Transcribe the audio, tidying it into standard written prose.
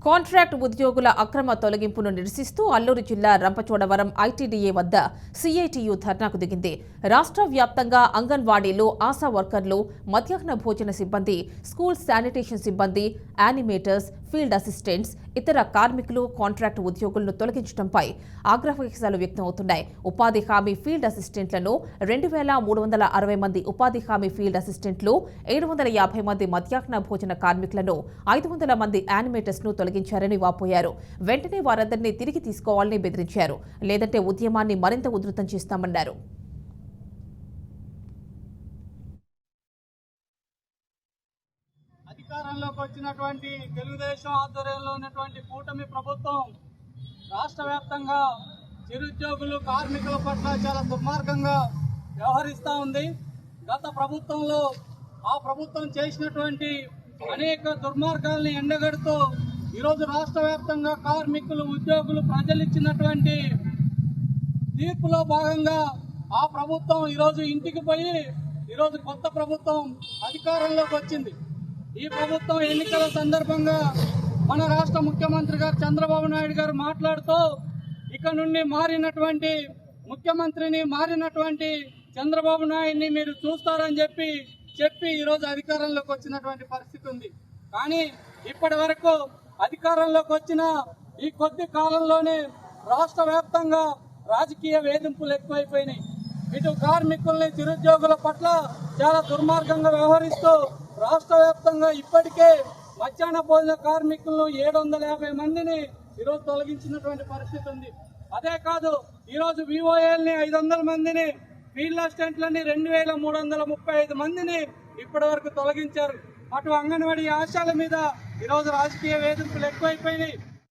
Contract ఉద్యోగుల అక్రమ తొలగింపును నిరసిస్తూ అల్లూరు జిల్లా రంపచోడవరం ఐటీడీఏ వద్ద సిఐటియు ధర్నాకు దిగింది. రాష్ట్ర వ్యాప్తంగా అంగన్వాడీలు, ఆశా వర్కర్లు, మధ్యాహ్న భోజన సిబ్బంది, స్కూల్ శానిటేషన్ సిబ్బంది, యానిమేటర్స్, ఫీల్డ్ అసిస్టెంట్స్, ఇతర కార్మికులు కాంట్రాక్ట్ ఉద్యోగులను తొలగించడంపై ఆగ్రహవేశాలు వ్యక్తమవుతున్నాయి. ఉపాధి హామీ ఫీల్డ్ అసిస్టెంట్లను 2,360 మంది ఉపాధి హామీ ఫీల్డ్ అసిస్టెంట్లు, 750 మంది మధ్యాహ్న భోజన కార్మికులను, 500 మంది యానిమేటర్స్ ను తొలగించారని వాపోయారు. వెంటనే వారందరినీ తిరిగి తీసుకోవాలని బెదిరించారు. లేదంటే ఉద్యమాన్ని మరింత ఉధృతం చేస్తామన్నారు. అధికారంలోకి వచ్చినటువంటి తెలుగుదేశం ఆధ్వర్యంలో ఉన్నటువంటి కూటమి ప్రభుత్వం రాష్ట్ర వ్యాప్తంగా చిరుద్యోగులు, కార్మికుల పట్ల చాలా దుర్మార్గంగా వ్యవహరిస్తూ ఉంది. గత ప్రభుత్వంలో ఆ ప్రభుత్వం చేసినటువంటి అనేక దుర్మార్గాల్ని ఎండగడుతూ ఈరోజు రాష్ట్ర వ్యాప్తంగా కార్మికులు, ఉద్యోగులు, ప్రజలు ఇచ్చినటువంటి తీర్పులో భాగంగా ఆ ప్రభుత్వం ఈరోజు ఇంటికి పోయి ఈరోజు కొత్త ప్రభుత్వం అధికారంలోకి వచ్చింది. ఈ ప్రభుత్వం ఎన్నికల సందర్భంగా మన రాష్ట్ర ముఖ్యమంత్రి గారు చంద్రబాబు నాయుడు గారు మాట్లాడుతూ ఇక నుండి మారినటువంటి ముఖ్యమంత్రిని, మారినటువంటి చంద్రబాబు నాయుడిని మీరు చూస్తారని చెప్పి ఈరోజు అధికారంలోకి వచ్చినటువంటి పరిస్థితి ఉంది. కానీ ఇప్పటి వరకు అధికారంలోకి వచ్చిన ఈ కొద్ది కాలంలోనే రాష్ట్ర వ్యాప్తంగా రాజకీయ వేధింపులు ఎక్కువైపోయినాయి. ఇటు కార్మికుల్ని, చిరుద్యోగుల పట్ల చాలా దుర్మార్గంగా వ్యవహరిస్తూ రాష్ట్ర వ్యాప్తంగా ఇప్పటికే మధ్యాహ్న భోజన కార్మికులను 750 మందిని ఈరోజు తొలగించినటువంటి పరిస్థితి ఉంది. అదే కాదు, ఈరోజు విఓఏల్ని 500 మందిని, ఫీల్డ్ అసిస్టెంట్లని 2,335 మందిని ఇప్పటి వరకు తొలగించారు. అటు అంగన్వాడీ ఆశాల మీద ఈరోజు రాజకీయ వేధింపులు ఎక్కువైపోయినాయి.